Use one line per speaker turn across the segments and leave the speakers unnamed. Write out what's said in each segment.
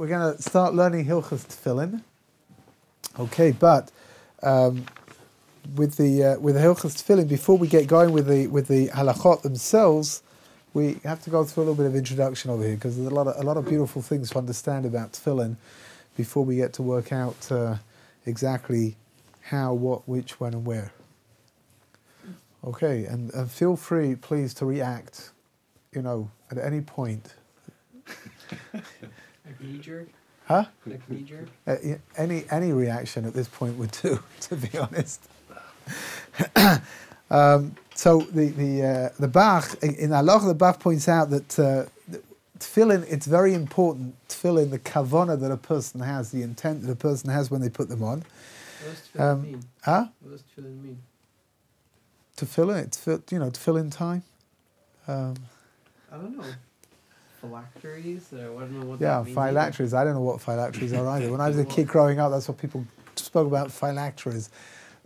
we're going to start learning Hilchos Tefillin. Okay, but with the Hilchos Tefillin, before we get going with the halachot themselves, we have to go through a little bit of introduction over here, because there's a lot of beautiful things to understand about Tefillin before we get to work out exactly how, what, which, when, and where. Okay, and feel free, please, to react, at any point.
Like knee-jerk?
Huh?
Like knee-jerk?
Any reaction at this point would do, to be honest. So the Bach, in Halacha, the Bach points out that Tefillin, it's very important, Tefillin, the kavanah that a person has, the intent that a person has when they put them on.
What does Tefillin mean?
Huh?
What does Tefillin mean?
Tefillin, it's Tefillin time.
I don't know. Phylacteries? I don't know what
Yeah,
that means.
phylacteries. I don't know what phylacteries are either. When I was a kid growing up, that's what people spoke about, phylacteries.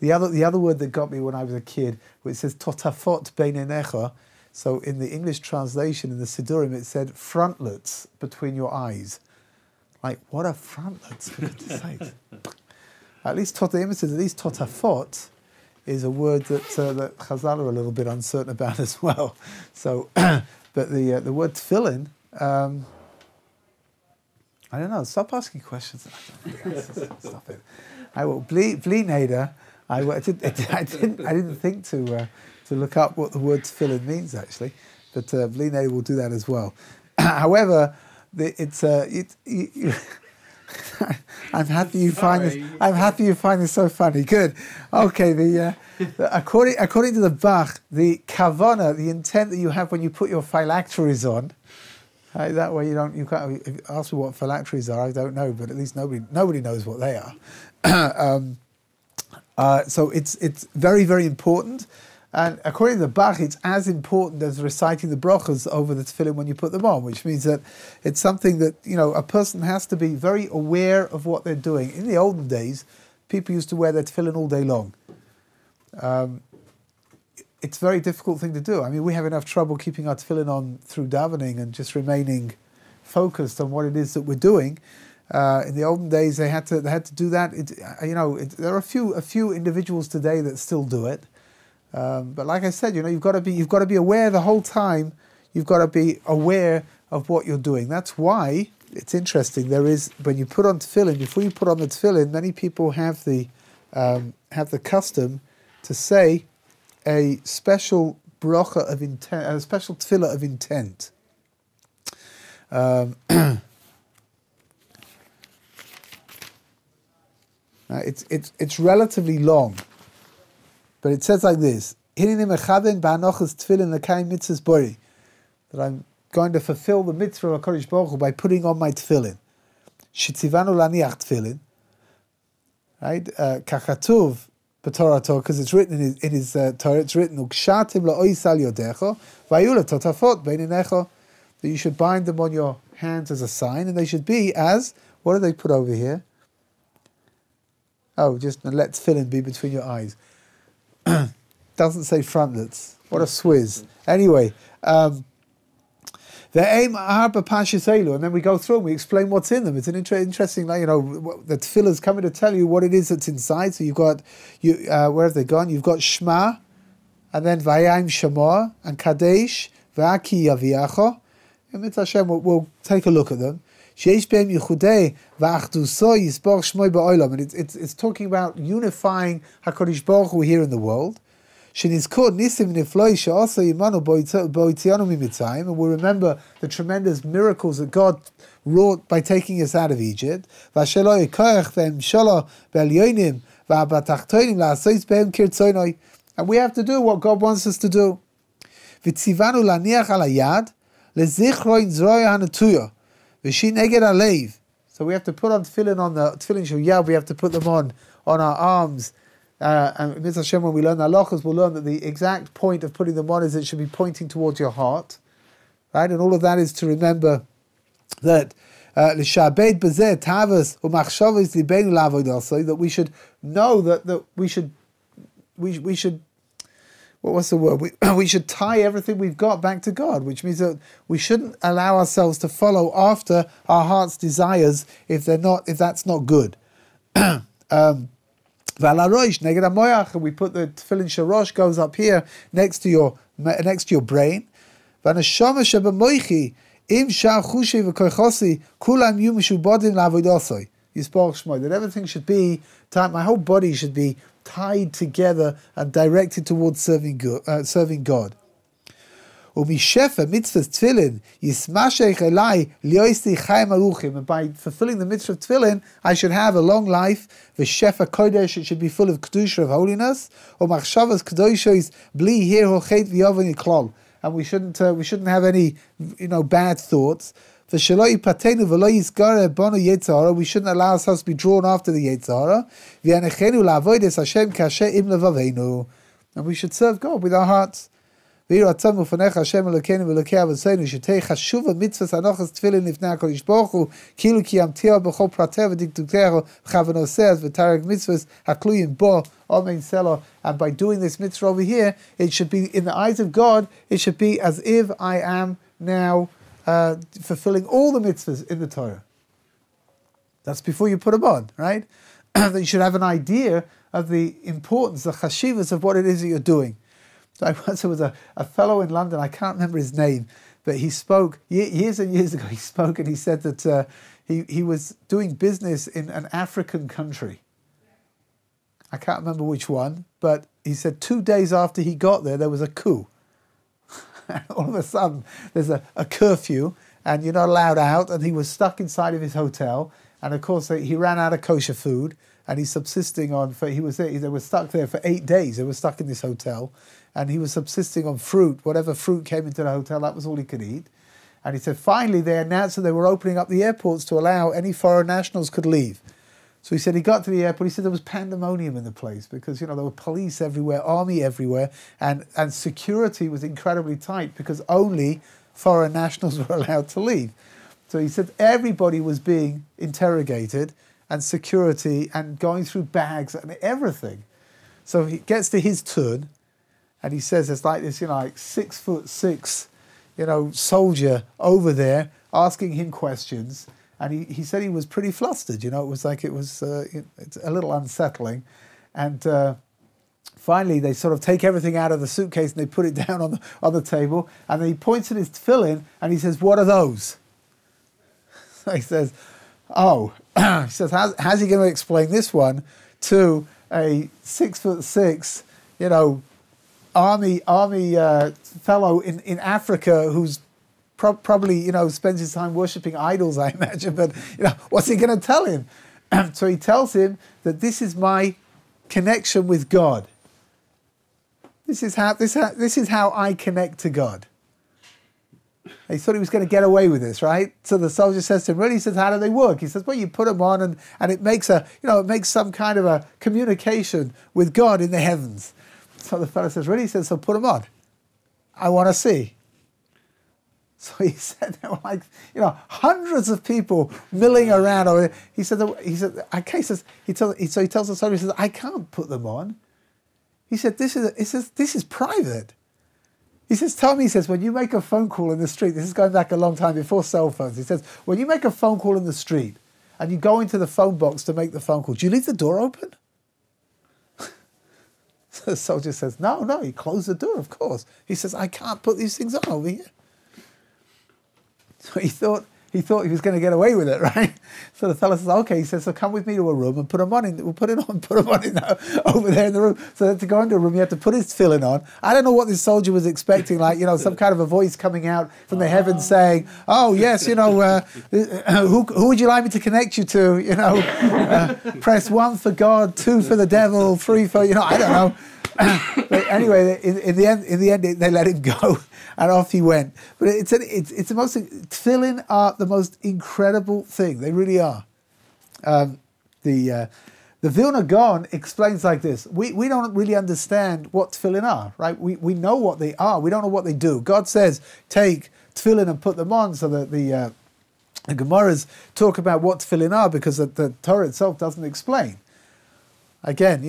The other word that got me when I was a kid, where it says totafot beinenecha. So in the English translation, in the Siddurim, it said frontlets between your eyes. Like, what are frontlets, for goodness sake? At least totafot is a word that Chazal are a little bit uncertain about as well. So, but the word tefillin, I don't know. Stop asking questions. Stop it. I will bli neder. I didn't think to look up what the word tefillin means actually, but bli neder will do that as well. However, I'm happy you find this. I'm happy you find this so funny. Good. Okay. According to the Bach, the kavanah, the intent that you have when you put your phylacteries on. That way you can't ask me what phylacteries are. I don't know, but at least nobody knows what they are. So it's very, very important. And according to the Bach, it's as important as reciting the brachas over the tefillin when you put them on, which means that it's something that, a person has to be very aware of what they're doing. In the olden days, people used to wear their tefillin all day long. It's a very difficult thing to do. I mean, we have enough trouble keeping our tefillin on through davening and just remaining focused on what it is that we're doing. In the olden days, they had to do that. There are a few individuals today that still do it. But like I said, you've got to be aware the whole time. You've got to be aware of what you're doing. That's why it's interesting. When you put on tefillin, before you put on the tefillin, many people have the custom to say a special bracha of intent, a special tefillah of intent. It's relatively long. But it says like this: that I'm going to fulfill the mitzvah of HaKadosh Baruch Hu by putting on my tefillin. Shetzivanu laniach tefillin. Right? Kachatuv b'Torah, because it's written in his Torah. It's written ukshatim la'ois al yodecha vayula totafot beinenecha. That you should bind them on your hands as a sign, and they should be as, what do they put over here? Oh, just let tefillin be between your eyes. Doesn't say frontlets. What a swizz. Anyway, the aim arba pashis, and then we go through and we explain what's in them. It's an interesting, the tefillah's coming to tell you what it is that's inside. So you've got, where have they gone? You've got Shema, and then Vayayim Shema, and Kadesh, V'aki Yaviacha. And Mitzvah Hashem, we'll take a look at them. And it's talking about unifying HaKadosh Baruch Hu here in the world. And we'll remember the tremendous miracles that God wrought by taking us out of Egypt. And we have to do what God wants us to do. So we have to put on tefillin on the tefillin shuyah. We have to put them on our arms. And Mitzvah Hashem, when we learn the halachas, we'll learn that the exact point of putting them on is it should be pointing towards your heart, right? And all of that is to remember that l'shabed b'zeh tavas u'machshavos libeinu la'avod also, that we should know that we should what's the word? We should tie everything we've got back to God, which means that we shouldn't allow ourselves to follow after our heart's desires if that's not good. And we put the tefillin sharosh goes up here next to your brain. That everything should be tied, my whole body should be tied together and directed towards serving God. And by fulfilling the mitzvah of tefillin, I should have a long life. V'shefa kodesh, it should be full of kedusha, of holiness. And we shouldn't have any, bad thoughts. We shouldn't allow ourselves to be drawn after the Yetzer Hara. And we should serve God with our hearts. We should take chashuva mitzvahs anochas tefillin lifnei HaKadosh Baruch Hu, kilu kiyamteo b'chol prateh v'dikdukeho v'chavanoseas v'tarek mitzvahs hakluyim bo amen selo. And by doing this mitzvah over here, it should be, in the eyes of God, it should be as if I am now fulfilling all the mitzvahs in the Torah. That's before you put them on, right? That you should have an idea of the importance, the chashivas of what it is that you're doing. So there was a fellow in London, I can't remember his name, but he spoke, years and years ago, he spoke and he said that he was doing business in an African country. I can't remember which one, but he said 2 days after he got there was a coup. All of a sudden, there's a curfew, and you're not allowed out, and he was stuck inside of his hotel, and of course he ran out of kosher food, and he's subsisting on, they were stuck there for 8 days, they were stuck in this hotel, and he was subsisting on fruit, whatever fruit came into the hotel, that was all he could eat. And he said finally they announced that they were opening up the airports to allow any foreign nationals could leave. So he said he got to the airport, he said there was pandemonium in the place because, there were police everywhere, army everywhere, and security was incredibly tight because only foreign nationals were allowed to leave. So he said everybody was being interrogated and security and going through bags and everything. So he gets to his turn and he says there's like this, like 6'6", soldier over there asking him questions. And he said he was pretty flustered, it was it's a little unsettling. And finally they sort of take everything out of the suitcase and they put it down on the table. And then he points at his tefillin and he says, "What are those?" So he says, "Oh," he says, how's he going to explain this one to a 6'6", army fellow in Africa who's probably, spends his time worshipping idols, I imagine, but, what's he going to tell him? So he tells him that this is my connection with God. This is how I connect to God. He thought he was going to get away with this, right? So the soldier says to him, really? He says, how do they work? He says, well, you put them on and it makes it makes some kind of a communication with God in the heavens. So the fellow says, really? He says, so put them on. I want to see. So he said there were hundreds of people milling around over there. He tells the soldier, he says, I can't put them on. He said, this is private. He says, tell me, he says, when you make a phone call in the street, this is going back a long time before cell phones. He says, when you make a phone call in the street and you go into the phone box to make the phone call, do you leave the door open? So the soldier says, no, he closed the door, of course. He says, I can't put these things on over here. So he thought he was going to get away with it, right? So the fellow says, okay, he says, so come with me to a room and put them on over there in the room. So then to go into a room, you have to put his tefillin on. I don't know what this soldier was expecting, some kind of a voice coming out from the heavens saying, oh, yes, who would you like me to connect you to? Press 1 for God, 2 for the devil, 3 for, I don't know. But anyway, in the end, they let him go, and off he went. But it's the most, tefillin are the most incredible thing. They really are. The Vilna Gaon explains like this: we don't really understand what tefillin are, right? We know what they are. We don't know what they do. God says, take tefillin and put them on, so that the Gemaras talk about what tefillin are because the Torah itself doesn't explain. Again,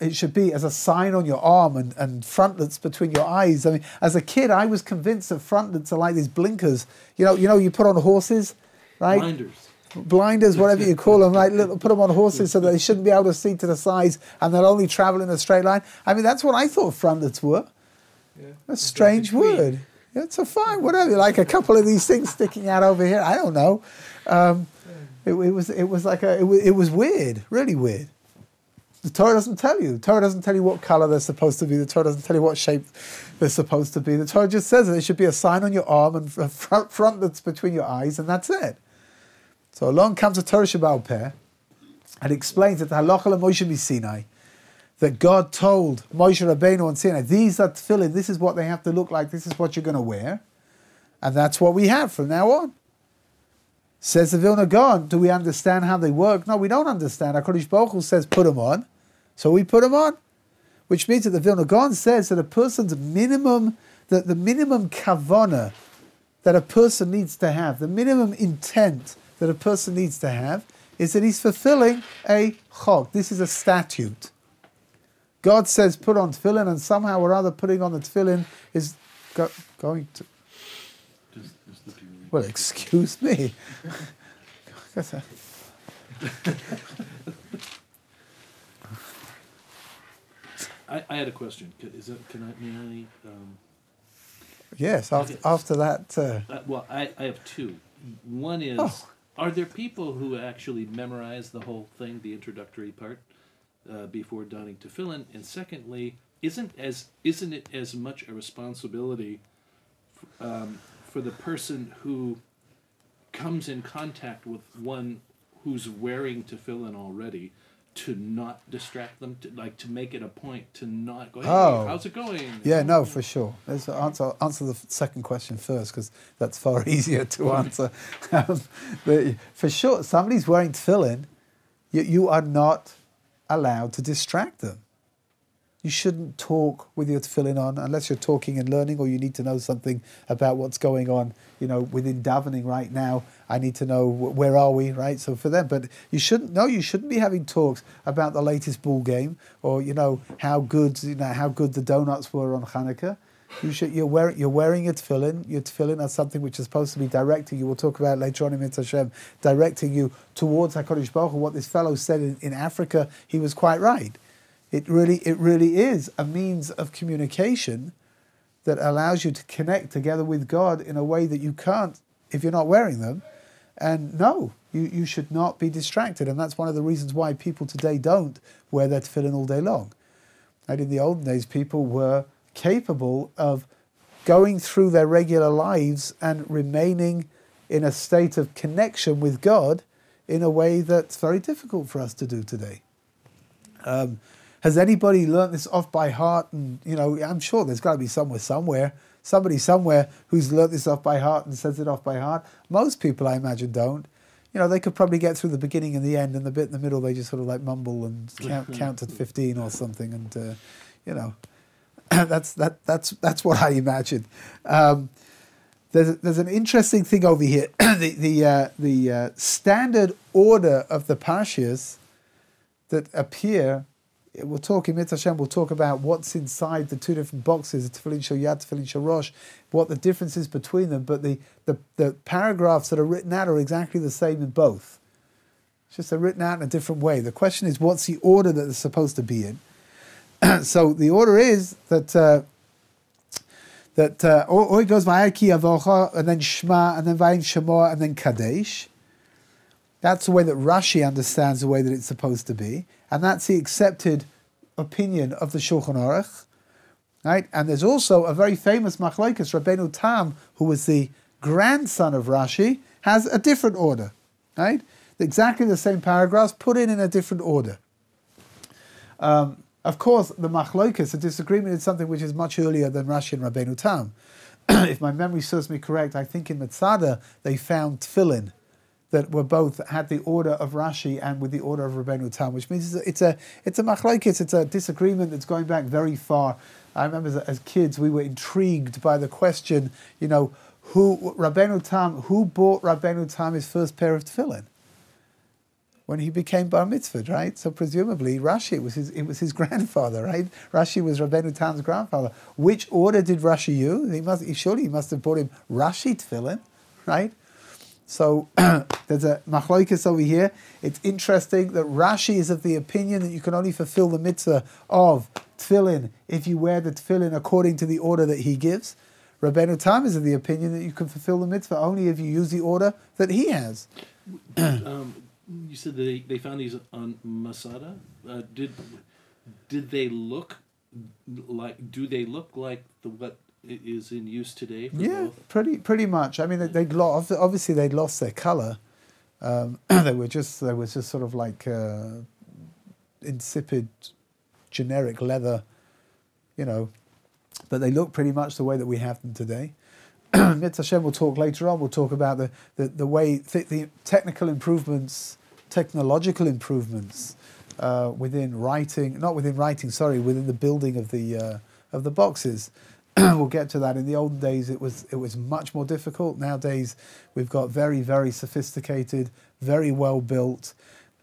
it should be as a sign on your arm and frontlets between your eyes. I mean, as a kid, I was convinced that frontlets are like these blinkers. You put on horses, right? Blinders, whatever you call them, right? Put them on horses so that they shouldn't be able to see to the sides and they'll only travel in a straight line. I mean, that's what I thought frontlets were. Yeah. That's a strange word. Yeah, it's a fine, whatever. Like a couple of these things sticking out over here. I don't know. It was weird, really weird. The Torah doesn't tell you. The Torah doesn't tell you what color they're supposed to be. The Torah doesn't tell you what shape they're supposed to be. The Torah just says that it should be a sign on your arm and a frontlets between your eyes, and that's it. So along comes a Torah Shebaal Peh and explains that the halacha l'Moshe Sinai, that God told Moshe Rabbeinu on Sinai, these are tefillin, this is what they have to look like, this is what you're going to wear, and that's what we have from now on. Says the Vilna Gaon, do we understand how they work? No, we don't understand. HaKadosh Baruch Hu says put them on, so we put them on, which means that the Vilna Gaon says that a person's minimum, that the minimum kavanah that a person needs to have, the minimum intent that a person needs to have, is that he's fulfilling a chok. This is a statute. God says put on tefillin, and somehow or other putting on the tefillin is going to... Well, excuse me.
I had a question.
Yes, after that...
well, I have two. One is, are there people who actually memorize the whole thing, the introductory part, before donning tefillin? And secondly, isn't it as much a responsibility for the person who comes in contact with one who's wearing tefillin already to not distract them, to make it a point to not go, hey, how's it going?
Yeah, no, for sure. Let's answer the second question first, because that's far easier to answer. But for sure, somebody's wearing tefillin, you are not allowed to distract them. You shouldn't talk with your tefillin on unless you're talking and learning, or you need to know something about what's going on, within davening right now. I need to know where are we, right? So for them, but you shouldn't be having talks about the latest ball game, or how good the donuts were on Hanukkah. You're wearing your tefillin. Your tefillin are something which is supposed to be directing you. We'll talk about later on in Mitzvah Hashem, directing you towards HaKadosh Baruch Hu. What this fellow said in Africa, he was quite right. It really is a means of communication that allows you to connect together with God in a way that you can't if you're not wearing them. And no, you should not be distracted. And that's one of the reasons why people today don't wear their tefillin all day long. And in the olden days, people were capable of going through their regular lives and remaining in a state of connection with God in a way that's very difficult for us to do today. Has anybody learnt this off by heart? And I'm sure there's got to be somebody somewhere who's learnt this off by heart and says it off by heart. Most people, I imagine, don't. They could probably get through the beginning and the end, and the bit in the middle they just sort of like mumble and count to 15 or something, and that's what I imagine. There's an interesting thing over here. the standard order of the parshas that appear. We'll talk in Mitzvah Hashem, we'll talk about what's inside the two different boxes, Tefillin Shel Yad, Tefillin Shel Rosh, what the difference is between them, but the paragraphs that are written out are exactly the same in both. It's just they're written out in a different way. The question is, what's the order that they're supposed to be in? So the order is that or it goes Vayaki Avocha, and then Shema, and then Vayin Shemor, and then Kadesh. That's the way that Rashi understands the way that it's supposed to be. And that's the accepted opinion of the Shulchan Aruch. Right? And there's also a very famous machlokes, Rabbeinu Tam, who was the grandson of Rashi, has a different order. Right? Exactly the same paragraphs, put in a different order. Of course, the machlokes, the disagreement, is something which is much earlier than Rashi and Rabbeinu Tam. If my memory serves me correct, I think in Metzada they found tefillin that were both had the order of Rashi and with the order of Rabbeinu Tam, which means it's a machlokes, it's a disagreement that's going back very far. I remember as kids we were intrigued by the question, who bought Rabbeinu Tam his first pair of tefillin? when he became bar mitzvahed, right? So presumably Rashi, it was his grandfather, right? Rashi was Rabbeinu Tam's grandfather. Which order did Rashi use? He must have brought him Rashi tefillin, right? So there's a machlokes over here. It's interesting that Rashi is of the opinion that you can only fulfill the mitzvah of tefillin if you wear the tefillin according to the order that he gives. Rabbeinu Tam is of the opinion that you can fulfill the mitzvah only if you use the order that he has.
You said that they found these on Masada. Did they look like? Do they look like what is in use today? For both?
pretty much. I mean, obviously they'd lost their color. They were just sort of like insipid, generic leather, But they look pretty much the way that we have them today. Mitzvah Hashem will talk later on. We'll talk about the way the technological improvements within writing, within the building of the boxes. We'll get to that. In the olden days, it was much more difficult. Nowadays, we've got very, very sophisticated, very well built,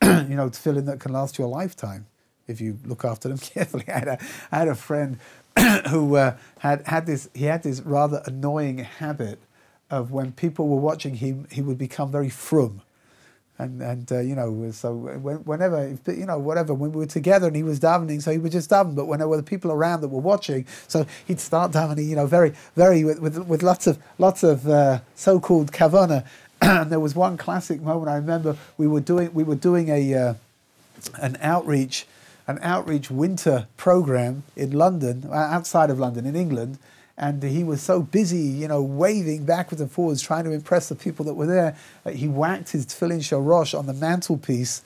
tefillin that can last you a lifetime if you look after them carefully. I had a friend who had this rather annoying habit of when people were watching him, he would become very frum. And so whenever, when we were together and he was davening, so he would just daven. But when there were people around that were watching, so he'd start davening, very, very with lots of so-called kavanah. And there was one classic moment I remember. We were doing an outreach winter program in London, outside of London, in England. And he was so busy, waving backwards and forwards, trying to impress the people that were there. He whacked his tefillin shorosh on the mantelpiece,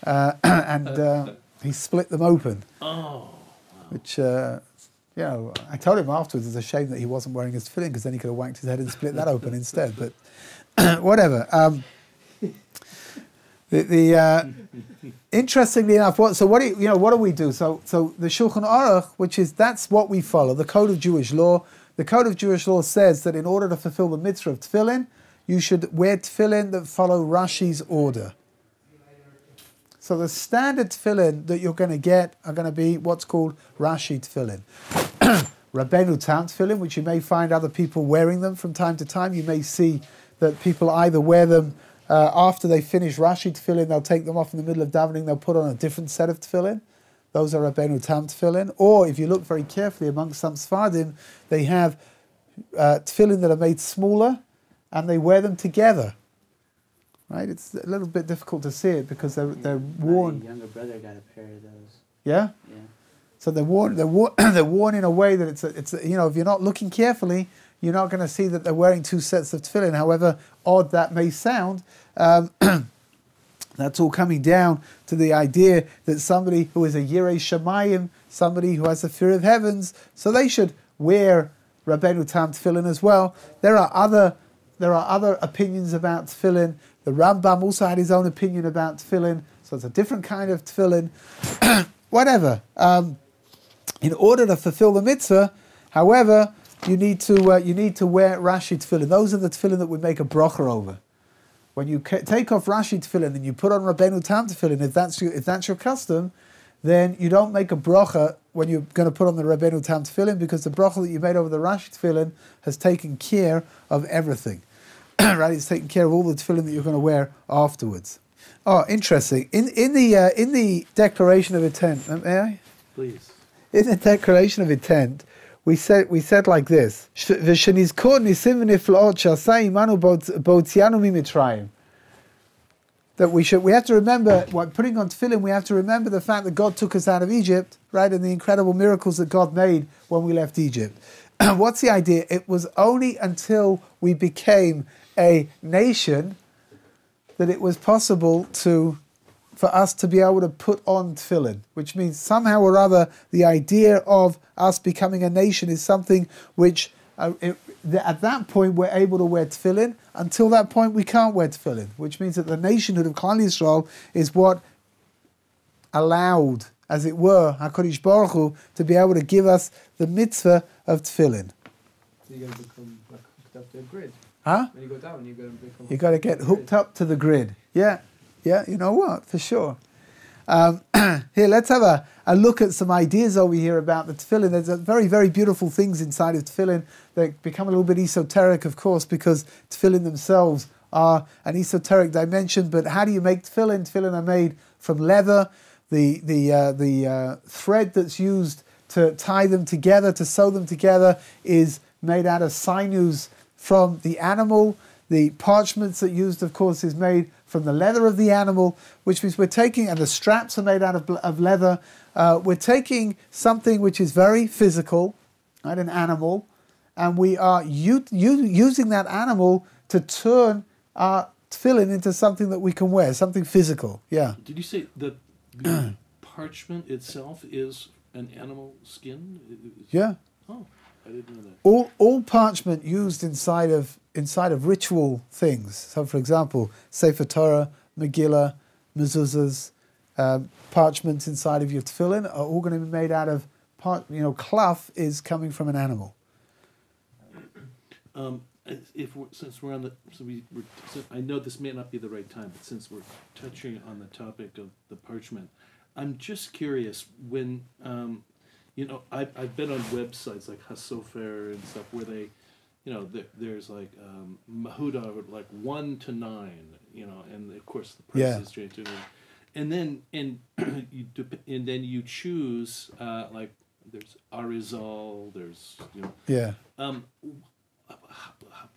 and he split them open.
Oh, wow.
Which, I told him afterwards it's a shame that he wasn't wearing his tefillin, because then he could have whacked his head and split that open instead. But whatever. Interestingly enough, what do we do? So the Shulchan Aruch, that's what we follow, the code of Jewish law. The code of Jewish law says that in order to fulfill the mitzvah of tefillin, you should wear tefillin that follow Rashi's order. So the standard tefillin that you're going to get are going to be what's called Rashi tefillin. Rabbeinu Tam tefillin, which you may find other people wearing them from time to time. You may see that people either wear them after they finish Rashi tefillin, they'll take them off in the middle of davening, they'll put on a different set of tefillin. Those are Rabbeinu Tam tefillin. Or if you look very carefully amongst some Sfardim, they have tefillin that are made smaller and they wear them together. Right? It's a little bit difficult to see it because they're worn.
My younger brother got a pair of those.
Yeah?
Yeah.
So they're worn in a way that it's if you're not looking carefully, you're not going to see that they're wearing two sets of tefillin, however odd that may sound. That's all coming down to the idea that somebody who is a Yirei Shamayim, somebody who has the fear of heavens, so they should wear Rabbeinu Tam tefillin as well. There are other opinions about tefillin. The Rambam also had his own opinion about tefillin, so it's a different kind of tefillin. Whatever. In order to fulfill the mitzvah, however, you need to wear Rashi tefillin. Those are the tefillin that we make a bracha over. When you take off Rashi tefillin and you put on Rabbeinu Tam tefillin, if that's your custom, then you don't make a bracha when you're going to put on the Rabbeinu Tam tefillin, because the bracha that you made over the Rashi tefillin has taken care of everything. Right? It's taken care of all the tefillin that you're going to wear afterwards. Oh, interesting. In the declaration of intent, may I?
Please.
In the declaration of intent, we said like this: that we have to remember, when putting on tefillin, we have to remember the fact that God took us out of Egypt, right, and the incredible miracles that God made when we left Egypt. What's the idea? It was only until we became a nation that it was possible for us to be able to put on tefillin, which means somehow or other the idea of us becoming a nation is something which at that point we're able to wear tefillin. Until that point we can't wear tefillin, which means that the nationhood of Klal Yisrael is what allowed, as it were, HaKadosh Baruch Hu to be able to give us the mitzvah of tefillin.
So you're going to become like hooked up to a grid.
Huh?
When you go down, you're going to become.
You got to get hooked up to the grid. Yeah. Yeah, you know what? For sure. Here, let's have a look at some ideas over here about the tefillin. There's very, very beautiful things inside of tefillin. They become a little bit esoteric, of course, because tefillin themselves are an esoteric dimension. But how do you make tefillin? Tefillin are made from leather. The thread that's used to tie them together, to sew them together, is made out of sinews from the animal. The parchments that used, of course, is made from the leather of the animal, which means we're taking, and the straps are made out of leather. We're taking something which is very physical, right, an animal, and we are using that animal to turn our tefillin into something that we can wear, something physical. Yeah.
Did you say that the parchment itself is an animal skin?
Yeah.
Oh, I didn't know that.
All parchment used inside of ritual things. So, for example, Sefer Torah, Megillah, mezuzahs, parchments inside of your tefillin are all going to be made out of cloth is coming from an animal.
I know this may not be the right time, but since we're touching on the topic of the parchment, I'm just curious when. I've been on websites like Hasofer and stuff where they, there's like Mahuda like 1 to 9, and of course the prices change too. And then you choose like there's Arizal, there's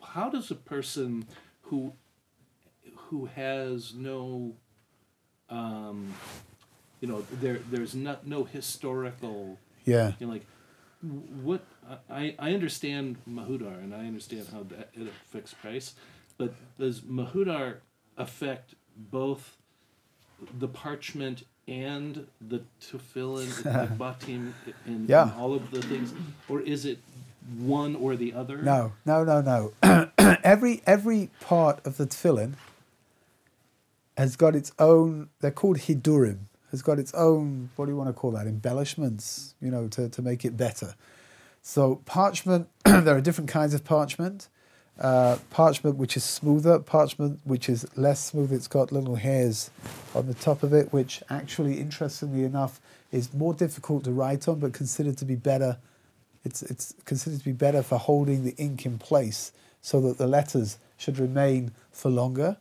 how does a person who has no there's no historical like what I understand Mahudar and I understand how that it affects price, but does Mahudar affect both the parchment and the tefillin, like batim, and all of the things, or is it one or the other?
No. Every part of the tefillin has got its own. They're called hidurim. Has got its own, what do you want to call that, embellishments, to make it better. So parchment, there are different kinds of parchment. Parchment which is smoother, parchment which is less smooth. It's got little hairs on the top of it, which actually, interestingly enough, is more difficult to write on, but considered to be better. It's considered to be better for holding the ink in place, so that the letters should remain for longer.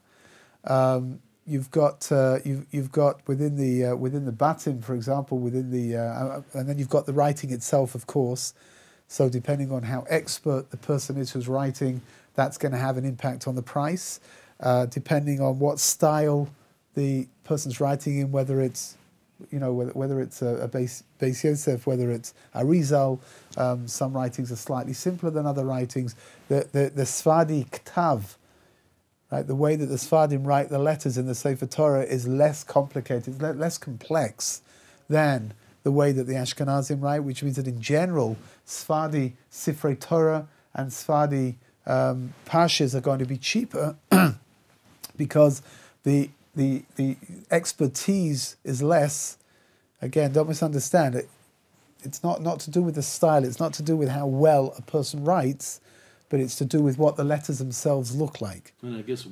You've got within the batim, for example, and then you've got the writing itself, of course. So depending on how expert the person is who's writing, that's going to have an impact on the price. Depending on what style the person's writing in, whether it's whether it's a Beis Yosef, whether it's Arizal, some writings are slightly simpler than other writings. The Sfadi Ktav. Right, the way that the Sfadim write the letters in the Sefer Torah is less complicated, less complex than the way that the Ashkenazim write, which means that in general, Sfadi Sifrei Torah and Sfadi Parshas are going to be cheaper because the expertise is less. Again, don't misunderstand it. It's not to do with the style. It's not to do with how well a person writes, but it's to do with what the letters themselves look like.
And I guess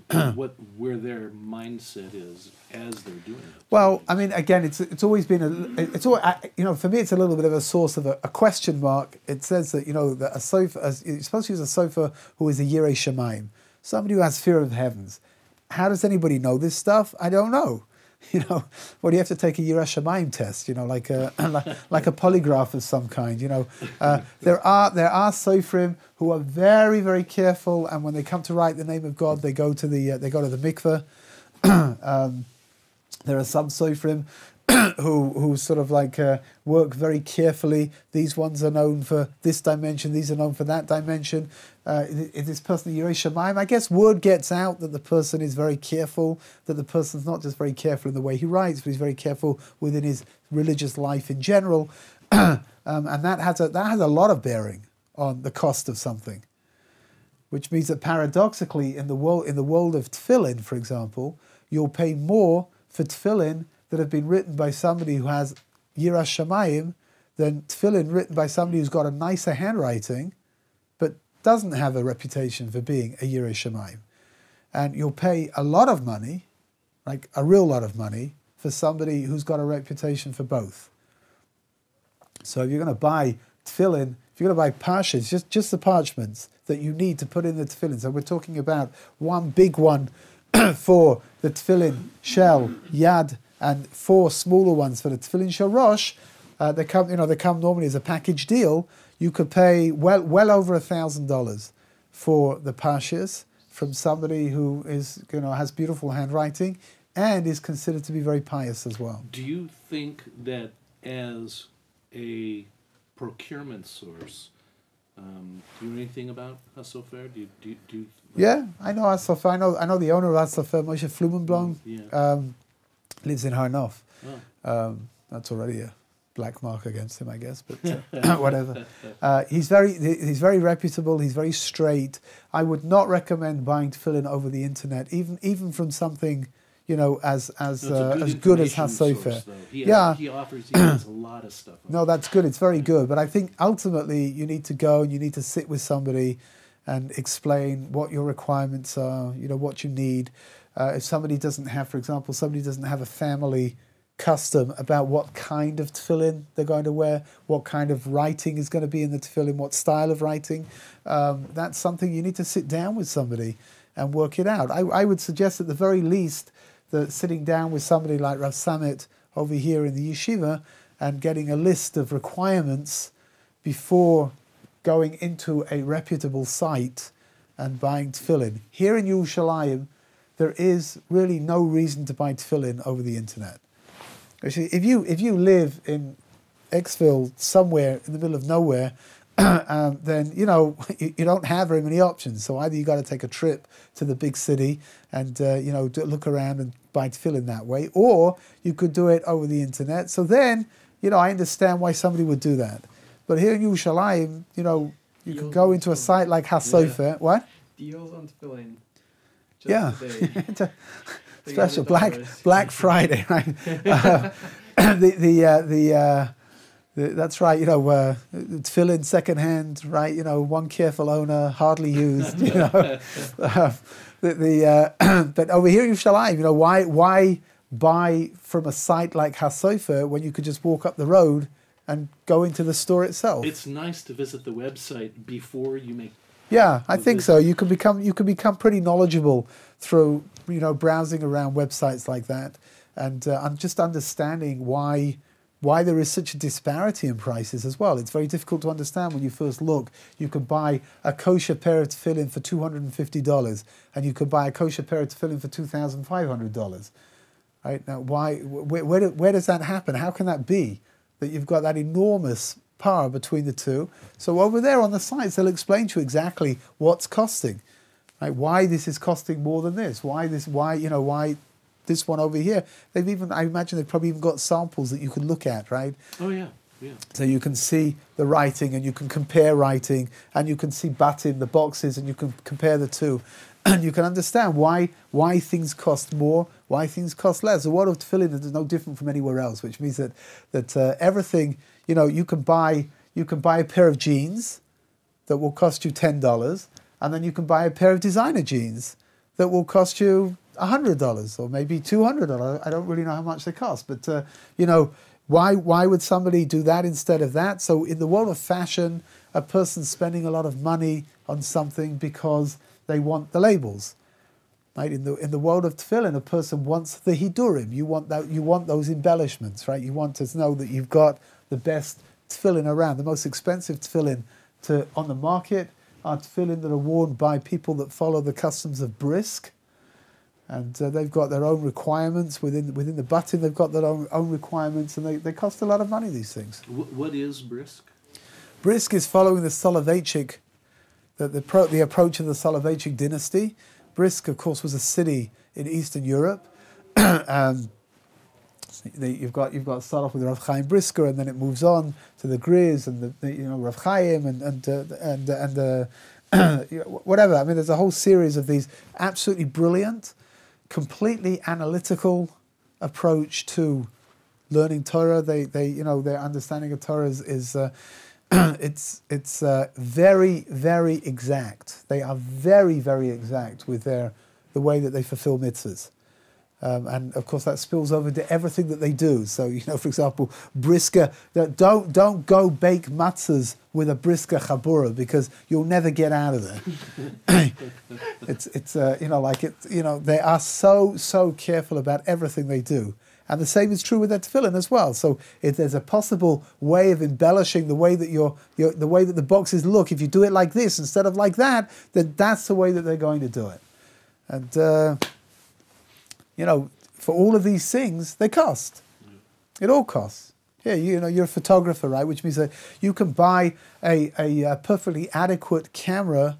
where their mindset is as they're doing it.
Well, I mean, again, it's always been for me, it's a little bit of a source of a question mark. It says that that a sofer, you're supposed to use a sofer who is a Yirei Shamayim, somebody who has fear of the heavens. How does anybody know this stuff? I don't know. Well, you have to take a Yirei Shamayim test, like a polygraph of some kind. There are sofrim who are very, very careful, and when they come to write the name of God, they go to the mikveh. There are some sofrim who sort of work very carefully. These ones are known for this dimension, these are known for that dimension. Is this person Yirei Shamayim? I guess word gets out that the person is very careful, that the person's not just very careful in the way he writes, but he's very careful within his religious life in general. And that has a lot of bearing on the cost of something. Which means that paradoxically, in the world of tefillin, for example, you'll pay more for tefillin that have been written by somebody who has Yiras Shamayim than tefillin written by somebody who's got a nicer handwriting, but doesn't have a reputation for being a Yirei Shamayim. And you'll pay a lot of money, like a real lot of money, for somebody who's got a reputation for both. So if you're going to buy tefillin, if you're going to buy parshas, just the parchments that you need to put in the tefillin. So we're talking about one big one for the tefillin shell, yad, and 4 smaller ones for the tefillin shel rosh. They come normally as a package deal. You could pay well over $1,000 for the parshas from somebody who is, has beautiful handwriting and is considered to be very pious as well.
Do you think that as a procurement source, do you know anything about Hasofer?
Yeah, I know Hasofer. I know the owner of Hasofer, Moshe Flumenblom, lives in Har Nof.
Oh.
That's already a black mark against him, I guess, but whatever. He's very reputable. He's very straight. I would not recommend buying tefillin over the internet, even from something as good as Hasofer.
He has a lot of stuff.
No, that's good. It's very good. But I think ultimately you need to go and you need to sit with somebody and explain what your requirements are. What you need. If somebody doesn't have, for example, a family custom about what kind of tefillin they're going to wear, what kind of writing is going to be in the tefillin, what style of writing, that's something you need to sit down with somebody and work it out. I would suggest at the very least that sitting down with somebody like Rav Samet over here in the yeshiva and getting a list of requirements before going into a reputable site and buying tefillin. Here in Yerushalayim, there is really no reason to buy tefillin over the internet. Actually, if you live in Exville, somewhere in the middle of nowhere, then you don't have very many options. So either you got to take a trip to the big city and look around and buy tefillin that way, or you could do it over the internet. So then I understand why somebody would do that. But here in Yerushalayim, you can go into a site like Hasofer. Yeah. What?
Deals on tefillin.
Yeah. Special Black Friday, right? That's right. Tefillin secondhand, right? One careful owner, hardly used. But over here in Yerushalayim, why buy from a site like Hasofer when you could just walk up the road and go into the store itself?
It's nice to visit the website before you make.
Yeah, I think so. You can become pretty knowledgeable through browsing around websites like that, and just understanding why there is such a disparity in prices as well. It's very difficult to understand when you first look. You could buy a kosher pair of tefillin for $250, and you could buy a kosher pair of tefillin for $2,500. Right now, where does that happen? How can that be that you've got that enormous power between the two? So over there on the sites, they'll explain to you exactly what's costing. Right, why this is costing more than this? Why this one over here? I imagine they've probably even got samples that you can look at, right?
Oh yeah.
So you can see the writing and you can compare writing and you can see the boxes, and you can compare the two, and you can understand why things cost more, why things cost less. The world of tefillin is no different from anywhere else, which means that everything you can buy a pair of jeans that will cost you $10. And then you can buy a pair of designer jeans that will cost you $100 or maybe $200. I don't really know how much they cost, but why would somebody do that instead of that? So in the world of fashion, a person's spending a lot of money on something because they want the labels. Right? In the world of tefillin, a person wants the hidurim. You want those embellishments, right? You want to know that you've got the best tefillin around, the most expensive tefillin on the market. Are tefillin that are worn by people that follow the customs of brisk, and they've got their own requirements within the button. They've got their own requirements, and they cost a lot of money. These things.
What is brisk?
Brisk is following the Soloveitchik, the approach of the Soloveitchik dynasty. Brisk, of course, was a city in Eastern Europe. You've got to start off with Rav Chaim Brisker, and then it moves on to the Grizz and the Rav Chaim and whatever. I mean, there's a whole series of these absolutely brilliant, completely analytical approach to learning Torah. Their understanding of Torah is it's very, very exact. They are very, very exact with the way that they fulfill mitzvahs. And of course that spills over to everything that they do. So, you know, for example, brisker, don't go bake matzahs with a brisker chabura because you'll never get out of there. it's you know, like it, you know, they are so careful about everything they do. And the same is true with their tefillin as well. So if there's a possible way of embellishing the way that the way that the boxes look, if you do it like this instead of like that, then that's the way that they're going to do it. And you know, for all of these things, they cost. It all costs. Yeah, you know, you're a photographer, right? Which means that you can buy a perfectly adequate camera.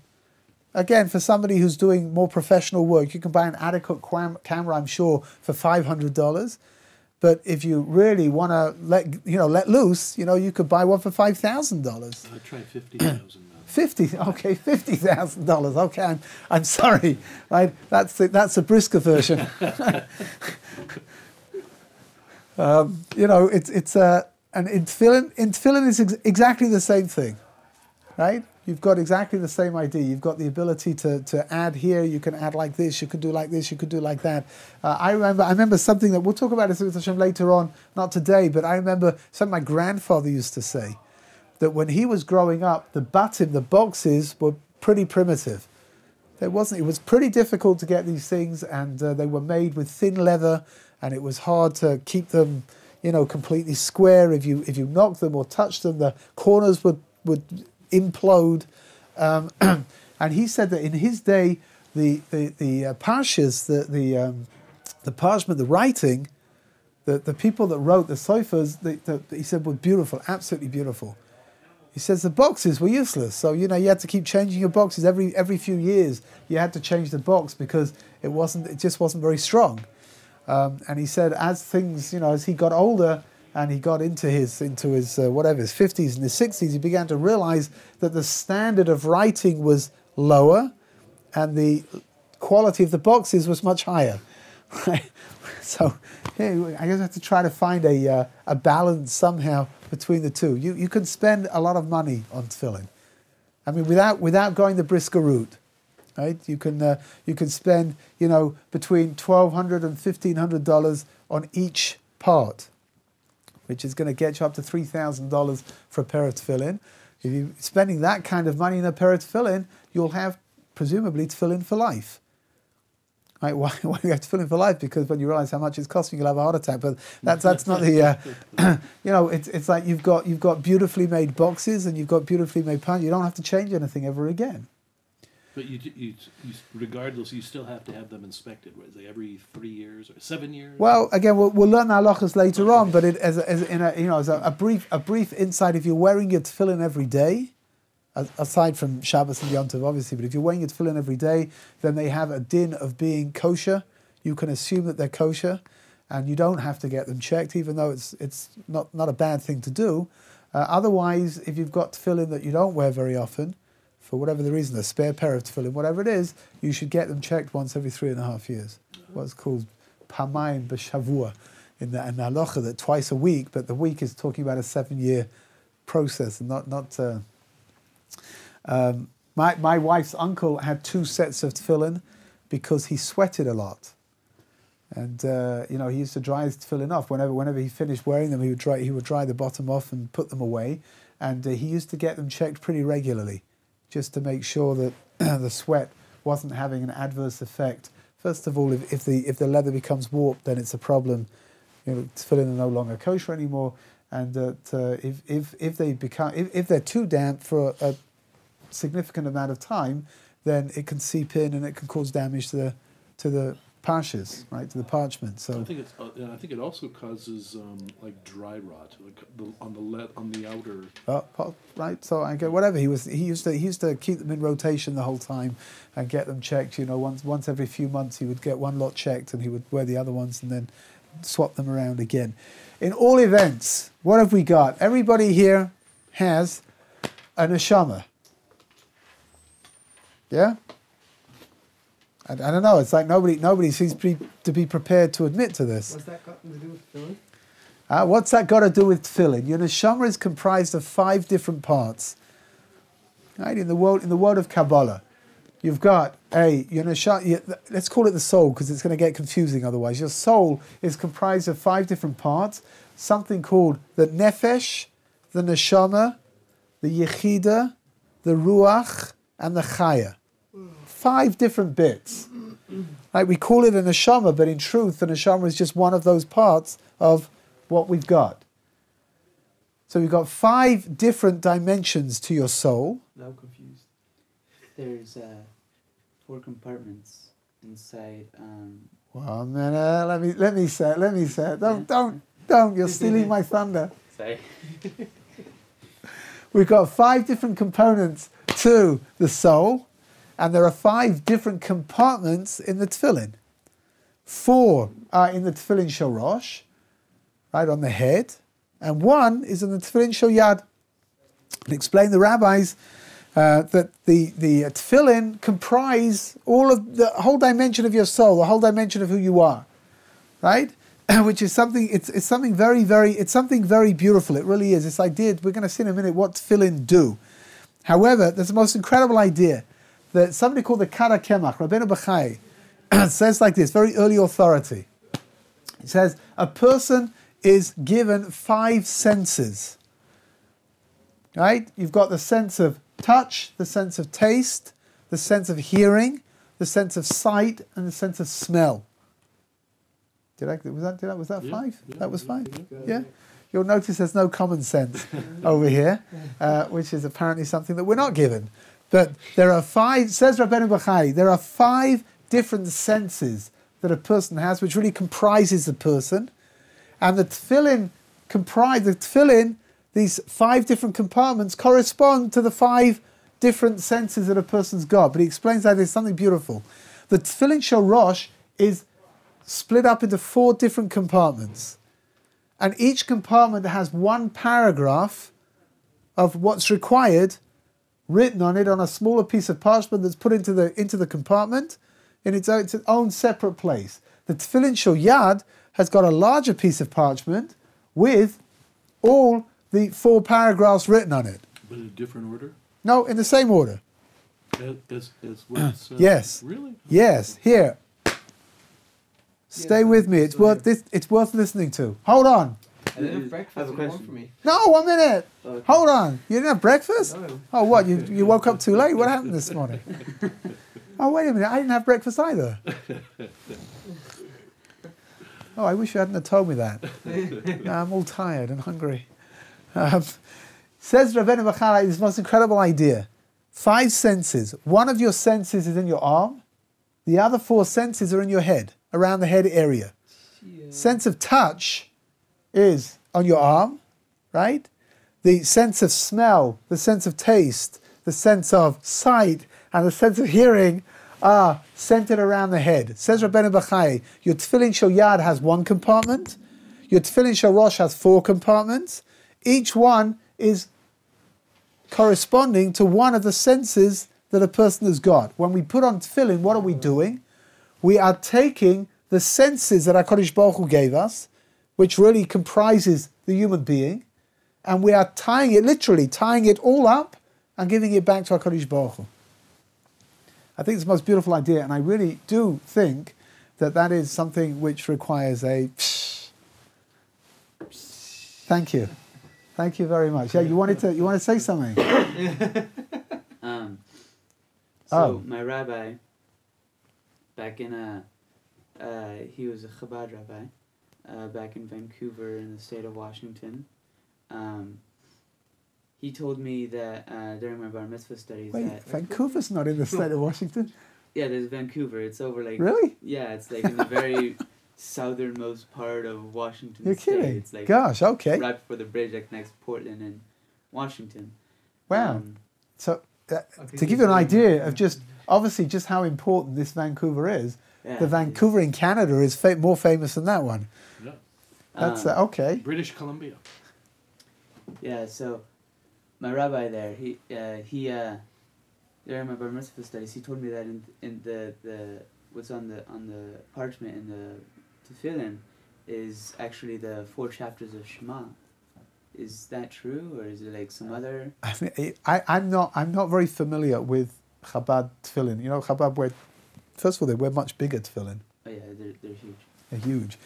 Again, for somebody who's doing more professional work, you can buy an adequate camera, I'm sure, for $500. But if you really want to let loose, you know, you could buy one for $5,000.
I try 50,000.
$50,000. Okay, I'm sorry, right? That's a brisker version. You know, it's and in tefillin is exactly the same thing, right? You've got exactly the same idea. You've got the ability to add here. You can add like this. You could do like this. You could do like that. I remember something that we'll talk about this later on, not today, but I remember something my grandfather used to say. That when he was growing up, the boxes were pretty primitive. It was pretty difficult to get these things, and they were made with thin leather, and it was hard to keep them, you know, completely square. If you knocked them or touched them, the corners would implode. And he said that in his day, the parshas, the parchment, the writing, the people that wrote the ciphers, he said were beautiful, absolutely beautiful. He says the boxes were useless, so you know you had to keep changing your boxes every few years. You had to change the box because it just wasn't very strong. And he said as things, you know, as he got older and he got into his whatever, his 50s and his 60s, he began to realize that the standard of writing was lower, and the quality of the boxes was much higher. So yeah, I guess I have to try to find a balance somehow between the two. You can spend a lot of money on tefillin. I mean, without going the brisker route, right? You can spend, you know, between $1,200 and $1,500 on each part, which is going to get you up to $3,000 for a pair of tefillin. If you're spending that kind of money in a pair of tefillin, you'll have presumably tefillin for life. Right, why do you have tefillin for life? Because when you realise how much it's costing, you'll have a heart attack. But that's not the, you know, it's like you've got beautifully made boxes and you've got beautifully made pans. You don't have to change anything ever again.
But you regardless, you still have to have them inspected. What is it, every 3 years or 7 years?
Well, again, we'll learn our halachas later on. But as a brief insight, if you're wearing your tefillin every day, aside from Shabbos and Yom Tov, obviously, but if you're wearing your tefillin every day, then they have a din of being kosher. You can assume that they're kosher, and you don't have to get them checked, even though it's not a bad thing to do. Otherwise, if you've got tefillin that you don't wear very often, for whatever the reason, a spare pair of tefillin, whatever it is, you should get them checked once every 3.5 years. What's called pamayim b'shavua in the halacha, that twice a week, but the week is talking about a 7-year process, and not. My wife's uncle had 2 sets of tefillin because he sweated a lot, and you know, he used to dry his tefillin off. Whenever he finished wearing them, he would dry the bottom off and put them away, and he used to get them checked pretty regularly, just to make sure that the sweat wasn't having an adverse effect. First of all, if the leather becomes warped, then it's a problem. You know, tefillin are no longer kosher anymore, and that if they're too damp for a significant amount of time, then it can seep in and it can cause damage to the parshas, right, to the parchment. So
I think it also causes like dry rot, like on the outer.
Right. So I get whatever he used to keep them in rotation the whole time and get them checked. You know, once every few months he would get one lot checked and he would wear the other ones and then swap them around again. In all events, what have we got? Everybody here has a neshama. Yeah? I don't know. It's like nobody seems to be prepared to admit to this.
What's that got to do with tefillin?
What's that got to do with tefillin? Your neshama is comprised of 5 different parts. Right? In the world of Kabbalah, you've got let's call it the soul because it's going to get confusing otherwise. Your soul is comprised of 5 different parts, something called the nefesh, the neshama, the yechida, the ruach, and the chaya. 5 different bits. Right, we call it a neshama, but in truth, the neshama is just one of those parts of what we've got. So we've got 5 different dimensions to your soul.
Now I'm confused.
There's 4 compartments inside.
1 minute, let me say it. Don't, you're stealing my thunder.
Sorry.
We've got 5 different components to the soul, and there are 5 different compartments in the tefillin. 4 are in the tefillin shel rosh, right on the head, and 1 is in the tefillin shel yad. And explain the rabbis that the tefillin comprise all of the whole dimension of your soul, the whole dimension of who you are, right? Which is something, it's something very, it's something very beautiful. It really is. This idea, we're going to see in a minute what tefillin do. However, there's the most incredible idea that somebody called the Kara Kemach, Rabbeinu Bachai, says like this, very early authority. He says, a person is given 5 senses. Right? You've got the sense of touch, the sense of taste, the sense of hearing, the sense of sight, and the sense of smell. Was that 5?
Yeah,
that was 5?
yeah.
Yeah? You'll notice there's no common sense over here, which is apparently something that we're not given. But there are 5, says Rabbeinu Bachai, there are 5 different senses that a person has, which really comprises the person. And the tefillin, these 5 different compartments correspond to the 5 different senses that a person's got. But he explains that there's something beautiful. The tefillin shel rosh is split up into 4 different compartments. And each compartment has 1 paragraph of what's required written on it on a smaller piece of parchment that's put into the compartment in its own separate place. The tefillin shel yad has got a larger piece of parchment with all the 4 paragraphs written on it.
But in a different order?
No, in the same order.
As what's...
Yes.
Really?
Yes. Here. Stay with me. It's worth listening to. Hold on.
I didn't have breakfast.
have a
What do you
question.
want from me?
No, 1 minute.
Okay.
Hold on. You didn't have breakfast?
No.
Oh, what? You woke up too late? What happened this morning? Oh, wait a minute. I didn't have breakfast either. Oh, I wish you hadn't have told me that. No, I'm all tired and hungry. Says Rabbeinu Bachai, this most incredible idea. 5 senses. 1 of your senses is in your arm. The other 4 senses are in your head, around the head area.
Yeah.
Sense of touch is on your arm, right? The sense of smell, the sense of taste, the sense of sight, and the sense of hearing are centered around the head. Says Rabbeinu Bachai, your tefillin shel yad has 1 compartment, your tefillin shel rosh has 4 compartments. Each one is corresponding to 1 of the senses that a person has got. When we put on tefillin, what are we doing? We are taking the senses that HaKadosh Baruch Hu gave us, which really comprises the human being, and we are literally tying it all up and giving it back to HaKadosh Baruch Hu. I think it's the most beautiful idea, and I really do think that is something which requires a Thank you. Thank you very much. Yeah, you want to say something?
My rabbi, back in he was a Chabad rabbi, back in Vancouver in the state of Washington. He told me that during my bar mitzvah studies that
Vancouver's not in the state of Washington.
Yeah, there's Vancouver. It's over like
really.
Yeah, it's like in the very southernmost part of Washington
You're
state.
kidding?
It's like
Gosh, okay.
right before the bridge, like next to Portland and Washington.
Wow. So to give you an idea of just how important this Vancouver is, the Vancouver in Canada is more famous than that one.
Yeah.
That's okay.
British Columbia.
Yeah, so my rabbi there, he during my bar mitzvah studies, he told me that in the what's on the parchment in the tefillin is actually the 4 chapters of Shema. Is that true, or is it like some other?
I mean, I'm not very familiar with Chabad tefillin. You know, Chabad wear, first of all, they wear much bigger tefillin.
Oh yeah, they're huge.
They're huge.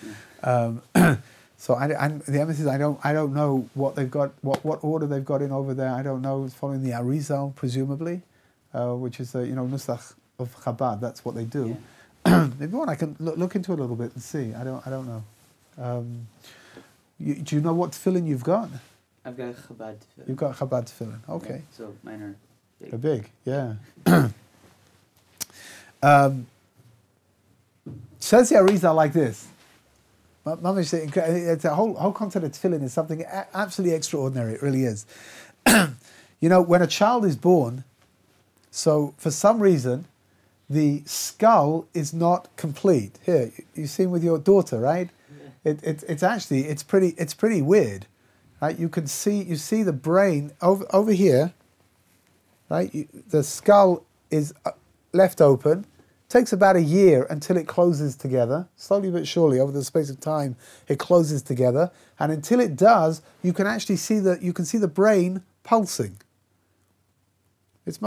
Yeah.
So the emphasis, I don't know what they've got, what order they've got in over there. I don't know. It's following the Arizal, presumably, which is the nusach of Chabad. That's what they do.
Yeah.
Maybe I can look into it a little bit and see. I don't know. Do you know what tefillin you've got?
I've got Chabad tefillin.
You've got Chabad tefillin. Okay.
Yeah, so mine are big.
They're big. Yeah. Says the Arizal like this. Mamish, it's a whole concept of tefillin is something absolutely extraordinary. It really is. You know, when a child is born, so for some reason, the skull is not complete. Here, you've seen with your daughter, right? Yeah. It's pretty weird, right? You see the brain over here, right? The skull is left open. Takes about a year until it closes together. Slowly but surely, over the space of time, it closes together. And until it does, you can actually see the brain pulsing. It's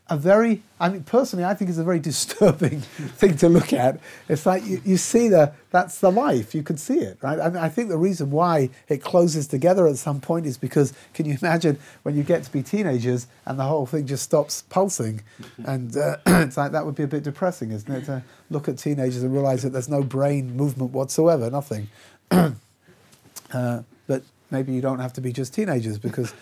a very, I mean, personally, I think it's a very disturbing thing to look at. It's like you see that's the life. You can see it, right? I mean, I think the reason why it closes together at some point is because, can you imagine when you get to be teenagers and the whole thing just stops pulsing? And it's like, that would be a bit depressing, isn't it? To look at teenagers and realize that there's no brain movement whatsoever, nothing. But maybe you don't have to be just teenagers, because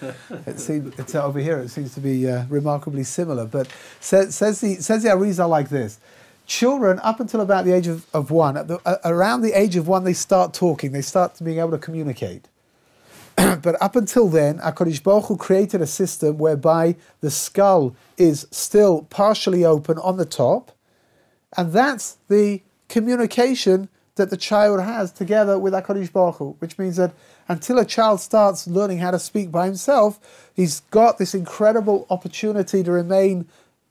it's over here. It seems to be remarkably similar. But says the Arizal like this: children up until about the age of 1, around the age of 1, they start talking. They start being able to communicate. But up until then, HaKadosh Baruch Hu created a system whereby the skull is still partially open on the top, and that's the communication that the child has together with HaKadosh Baruch Hu, which means that until a child starts learning how to speak by himself, he's got this incredible opportunity to remain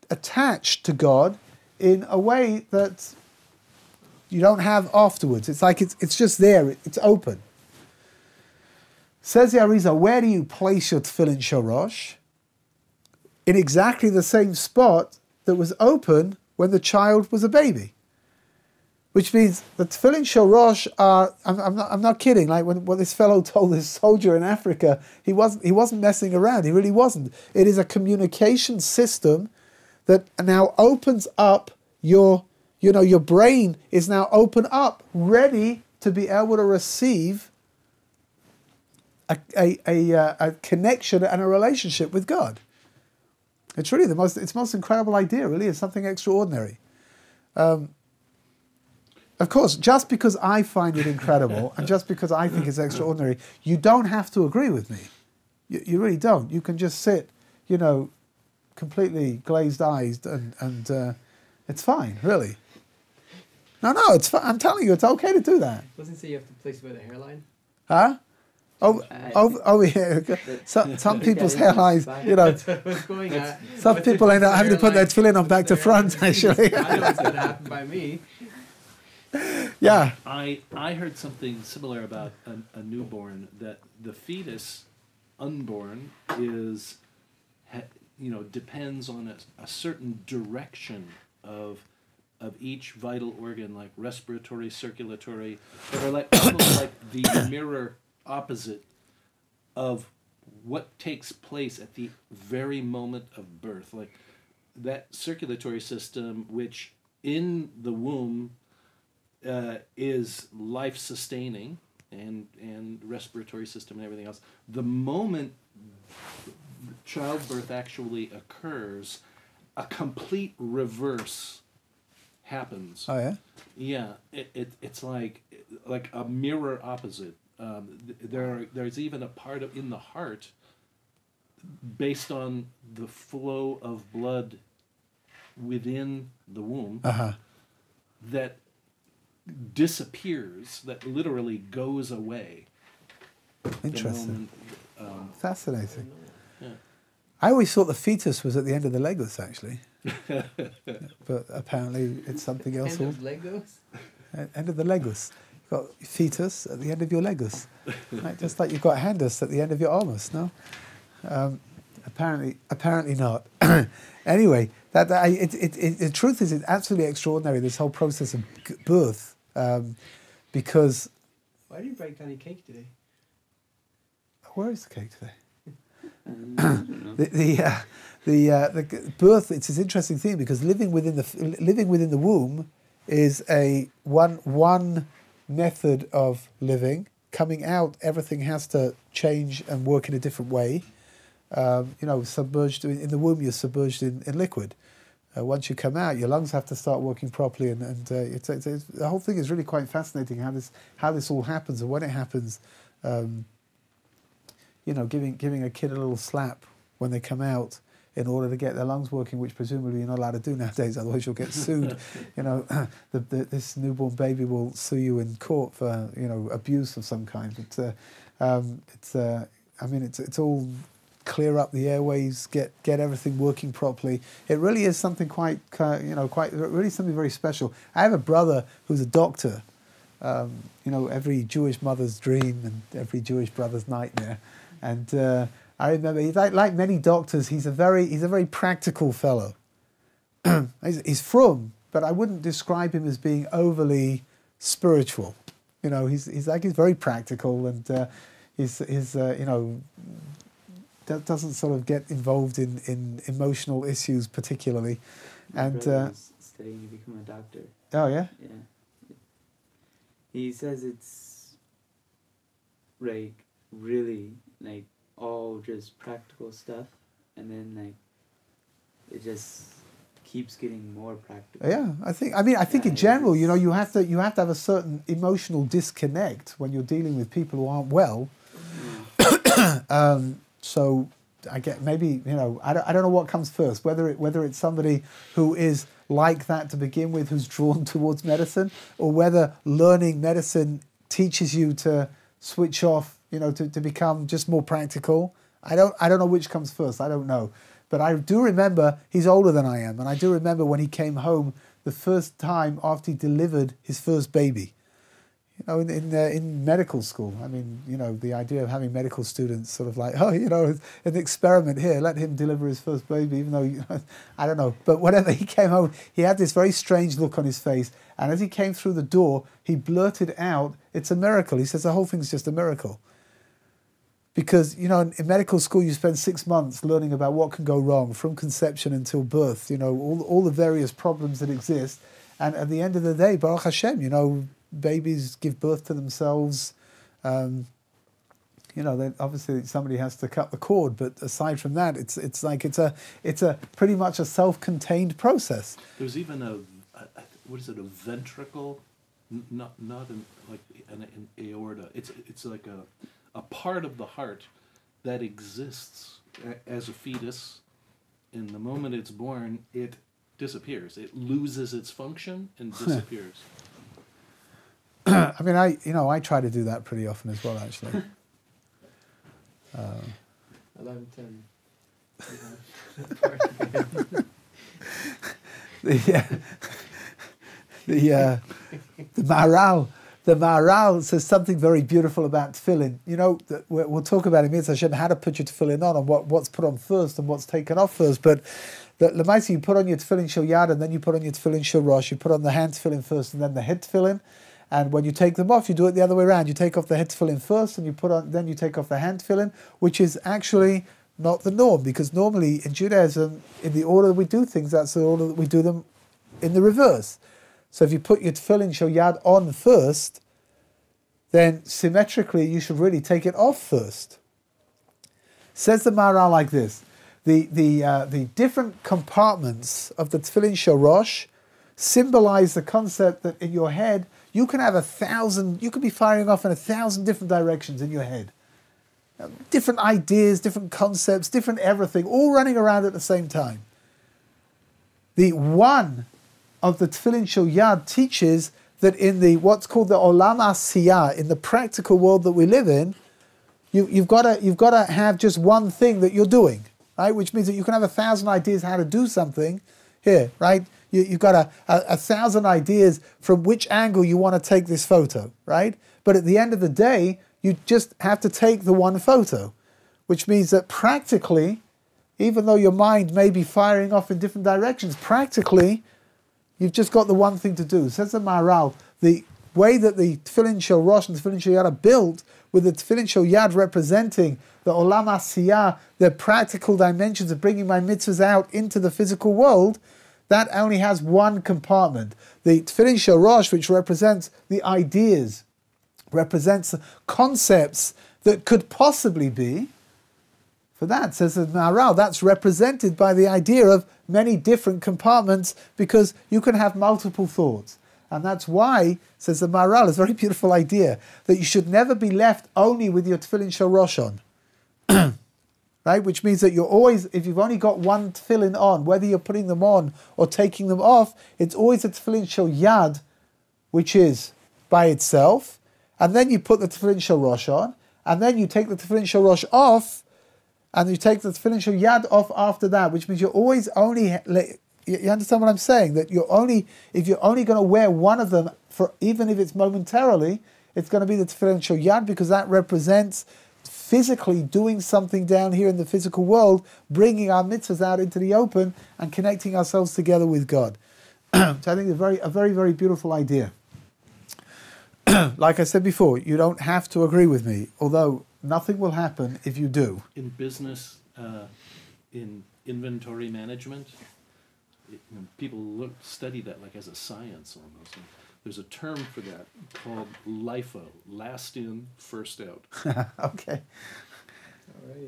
attached to God in a way that you don't have afterwards. It's like it's just there, it's open. Says the Arizal, where do you place your tefillin shorosh? In exactly the same spot that was open when the child was a baby. Which means the tefillin shorosh are, I'm not kidding, like when this fellow told this soldier in Africa, he wasn't messing around, he really wasn't. It is a communication system that now opens up your brain is now open up, ready to be able to receive a connection and a relationship with God. It's really the most incredible idea, really. It's something extraordinary. Of course, just because I find it incredible and just because I think it's extraordinary, you don't have to agree with me. You really don't. You can just sit, completely glazed eyes and it's fine, really. No, it's fine. I'm telling you, it's okay to do that.
Doesn't say you have to place it by the hairline?
Huh? Over here. Some people's hairlines,
That's what I was going at.
Some people end up having to put their tefillin on back to front, actually.
I know it's going to happen by me.
Yeah.
I heard something similar about a newborn, that the fetus, unborn, is, depends on a certain direction of each vital organ, like respiratory, circulatory, that are like almost like the mirror opposite of what takes place at the very moment of birth. Like that circulatory system, which in the womb is life-sustaining, and respiratory system and everything else. The moment childbirth actually occurs, a complete reverse happens.
Oh yeah.
Yeah, it's like a mirror opposite. There's even a part in the heart, based on the flow of blood within the womb, that disappears, that literally goes away.
Interesting. Fascinating.
Yeah.
I always thought the fetus was at the end of the legless, actually. But apparently it's something else.
End of Legos?
End of the legless. You've got fetus at the end of your legless. Right? Just like you've got handus at the end of your armus, no? Apparently not. Anyway, the truth is, it's absolutely extraordinary, this whole process of birth, because...
Why do you break any cake today?
Where is the cake today?
I don't know.
The birth, it's this interesting thing, because living within the womb is one method of living. Coming out, everything has to change and work in a different way. Submerged in the womb, you're submerged in liquid. Once you come out, your lungs have to start working properly, and it's the whole thing is really quite fascinating how this all happens and when it happens. Giving a kid a little slap when they come out in order to get their lungs working, which presumably you're not allowed to do nowadays, otherwise you'll get sued. This newborn baby will sue you in court for abuse of some kind. It's all clear up the airways, get everything working properly. It really is something really something very special. I have a brother who's a doctor. Every Jewish mother's dream and every Jewish brother's nightmare. And I remember, he's like many doctors, he's a very practical fellow. He's frum, but I wouldn't describe him as being overly spiritual. He's very practical, and doesn't sort of get involved in emotional issues particularly.
My
And
brother is studying to become a doctor.
oh yeah.
Yeah. He says it's really all just practical stuff, and then it just keeps getting more practical.
Yeah, I think in general, you have to have a certain emotional disconnect when you're dealing with people who aren't well. So I get maybe I don't know what comes first, whether it's somebody who is like that to begin with, who's drawn towards medicine, or whether learning medicine teaches you to switch off, to become just more practical. I don't know which comes first. I don't know. But I do remember, he's older than I am, and I do remember when he came home the first time after he delivered his first baby. In medical school. I mean, the idea of having medical students sort of like, an experiment here, let him deliver his first baby, even though, I don't know. But whatever, he came home, he had this very strange look on his face, and as he came through the door, he blurted out, "It's a miracle." He says the whole thing's just a miracle. Because, in medical school, you spend 6 months learning about what can go wrong from conception until birth, all the various problems that exist. And at the end of the day, Baruch Hashem, babies give birth to themselves. Then obviously somebody has to cut the cord, but aside from that, it's a pretty much a self-contained process.
There's even a ventricle, not an aorta. It's like a part of the heart that exists as a fetus. In the moment it's born, it disappears. It loses its function and disappears.
I try to do that pretty often as well, actually.
11:10.
The Maharal says something very beautiful about tefillin. We'll talk about in Mitzvah Hashem how to put your tefillin on and what's put on first and what's taken off first. But Lemaisa, you put on your tefillin shel yad and then you put on your tefillin shel rosh. You put on the hand tefillin first and then the head tefillin. And when you take them off, you do it the other way around. You take off the head tefillin first, and then you take off the hand tefillin, which is actually not the norm, because normally in Judaism, in the order that we do things, that's the order that we do them in the reverse. So if you put your tefillin shel yad on first, then symmetrically you should really take it off first. Says the Maharal like this: the different compartments of the tefillin shel rosh symbolize the concept that in your head you can have 1,000, you could be firing off in 1,000 different directions in your head. Different ideas, different concepts, different everything, all running around at the same time. The one of the Tefillin Shel Yad teaches that in the what's called the Olam Asiyah, in the practical world that we live in, you've got to have just one thing that you're doing, right? Which means that you can have 1,000 ideas how to do something here, right? You've got 1,000 ideas from which angle you want to take this photo, right? But at the end of the day, you just have to take the one photo, which means that practically even though your mind may be firing off in different directions, practically, you've just got the one thing to do. Says the Maharal, the way that the Tefillin Shel Rosh and the Tefillin Shel Yad are built, with the Tefillin Shel Yad representing the Olam Asiyah, the practical dimensions of bringing my mitzvahs out into the physical world, that only has one compartment. The Tefillin Shel Rosh, which represents the ideas, represents the concepts that could possibly be, for that, says the Maharal, that's represented by the idea of many different compartments, because you can have multiple thoughts. And that's why, says the Maharal, it's a very beautiful idea, that you should never be left only with your Tefillin Shel Rosh on. Right? Which means that you're always, if you've only got one tefillin on, whether you're putting them on or taking them off, it's always a Tefillin Shel Yad, which is by itself, and then you put the Tefillin Shel Rosh on, and then you take the Tefillin Shel Rosh off, and you take the Tefillin Shel Yad off after that, which means you're always only, you understand what I'm saying? That if you're only going to wear one of them, for even if it's momentarily, it's going to be the Tefillin Shel Yad, because that represents physically doing something down here in the physical world, bringing our mitzvahs out into the open and connecting ourselves together with God. So I think it's a very, very beautiful idea. Like I said before, you don't have to agree with me, although nothing will happen if you do.
In business, in inventory management, people study that like as a science almost. And there's a term for that called LIFO, last in, first out.
Okay.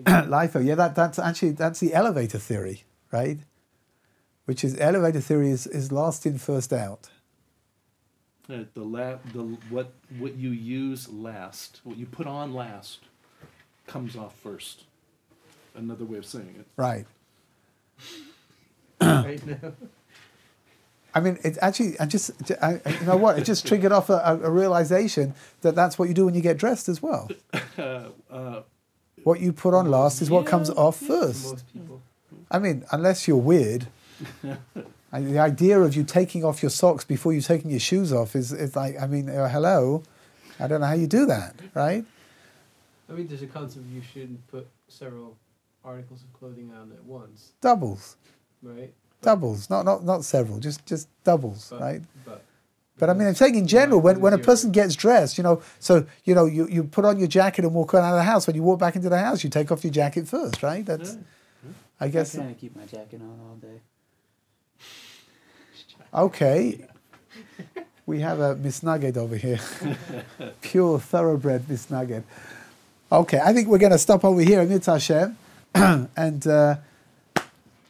LIFO, yeah, that's the elevator theory, right? Which is, elevator theory is last in, first out.
What you use last, what you put on last, comes off first. Another way of saying it.
Right.
Right now.
I mean, it actually, you know what? It just triggered off a realization that that's what you do when you get dressed as well. What you put on last is what comes off first.
Most people.
I mean, unless you're weird. The idea of you taking off your socks before you taking your shoes off is like, I mean, hello, I don't know how you do that, right?
I mean, there's a concept you shouldn't put several articles of clothing on at once,
Doubles,
right?
doubles, not several, just doubles, right?
But
I mean, I'm saying in general, when a person gets dressed, so you put on your jacket and walk out of the house. When you walk back into the house, you take off your jacket first, right? That's, I guess.
I kind of keep my jacket on all day.
Okay. We have a misnugget over here. Pure, thoroughbred misnugget. Okay, I think we're going to stop over here at Mitzvah Hashem. And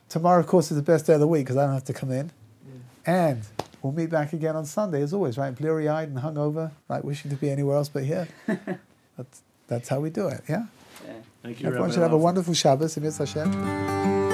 tomorrow, of course, is the best day of the week because I don't have to come in. And we'll meet back again on Sunday, as always, right? Bleary-eyed and hungover, right? Wishing to be anywhere else but here. That's how we do it, yeah?
Yeah.
Thank you,
Everyone
Rabbi
should have a
Lauffer.
wonderful Shabbos in Mitzvah Hashem.